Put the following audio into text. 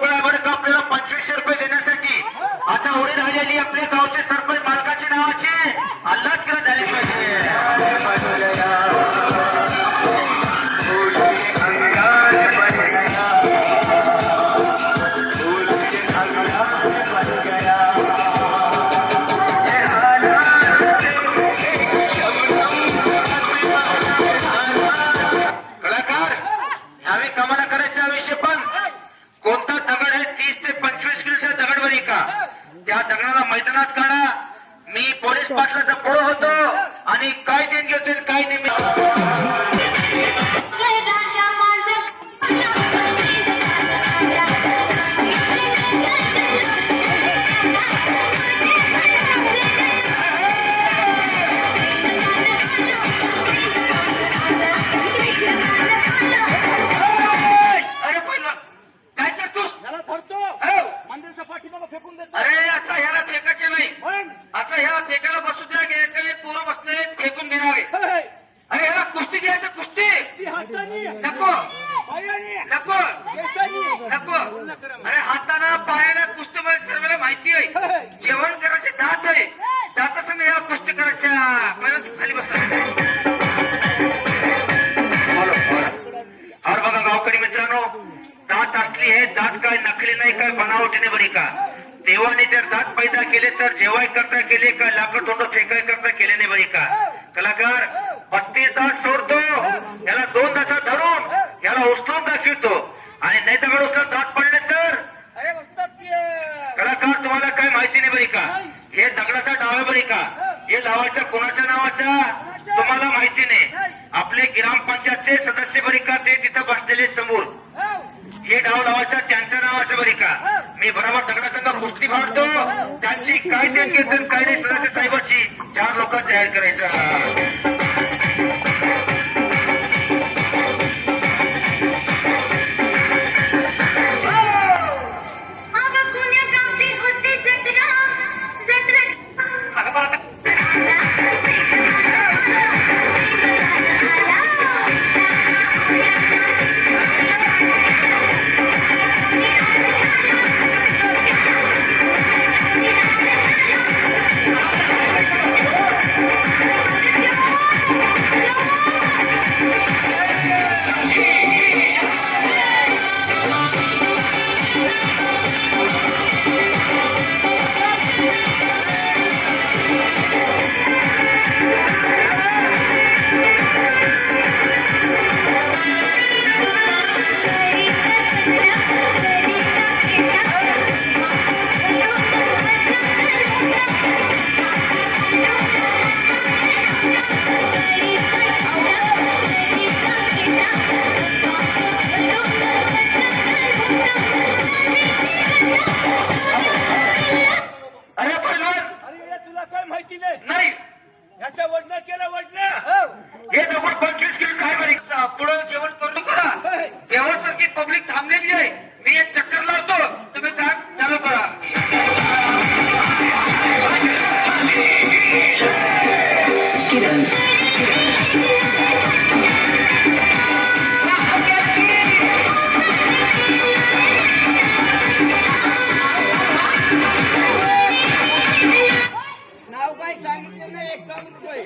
मोकळा आहे बरं का आपल्याला 2500 रुपये देण्यासाठी. आता उडी राहिलेली आपल्या गावचे सरपंच मालकाची नावाची अल्लाच करत झाली कलाकार ह्यावेळी कमाला करायचा विषय पण कोणता दगड आहे 30 ते 25 किलोचा दगड बरी का त्या दगडाला मैदानात काढा. मी पोलीस पाटलाचा पोळ होतो आणि काय देण घेतो काय नाही. अरे असं ह्याला फेकायचे नाही, असं ह्याला फेकायला बसू द्या. एकाने पोरं बसलेले फेकून देणारे. अरे ह्याला कुस्ती घ्यायचं, कुस्ती नको नको नको. अरे हाताना पायाला कुस्ती मध्ये सर्वांना माहिती आहे. जेवण करायचे दात आहे, दातासंग ह्याला कुस्ती करायच्या. पहिला तू खाली बसा. और बघा गावकरी मित्रांनो, दात असली हे दात काय नकली नाही, काय बनावटीने बरी का. देवाने जर दात पैदा केले तर जेवाय करता केले का लाकड तोंड फेकाय करता केले नाही बरी का. कलाकार 32 दात सोडतो, याला 2 दात धरून याला उचलून दाखवतो आणि नाही दगड उचलून दात पडले तर कलाकार तुम्हाला काय माहिती नाही बरी का. हे दगडाचा डाव आहे बरी का. हे लावायचा कोणाच्या नावाचा तुम्हाला माहिती नाही. आपले ग्रामपंचायतचे सदस्य बरी का ते तिथं बसलेले समोर. हे डाव लावायचा त्यांच्या नावाचं बरी का. मी बरोबर दगडासंग कुस्ती भांडतो, त्यांची काय देण घेतो काय नाही सदस्य साहेबाची 4 लोक जाहीर करायचं. नाही याच्या वडणं केलं हे दगड 25 किलो काय बरी. पुढं जेवण करू करा. देवासारखी पब्लिक थांबलेली आहे. मी एक चक्कर लावतो, तुम्ही काम चालू करा. नाव काय सांगितलं नाही. 51 रुपये.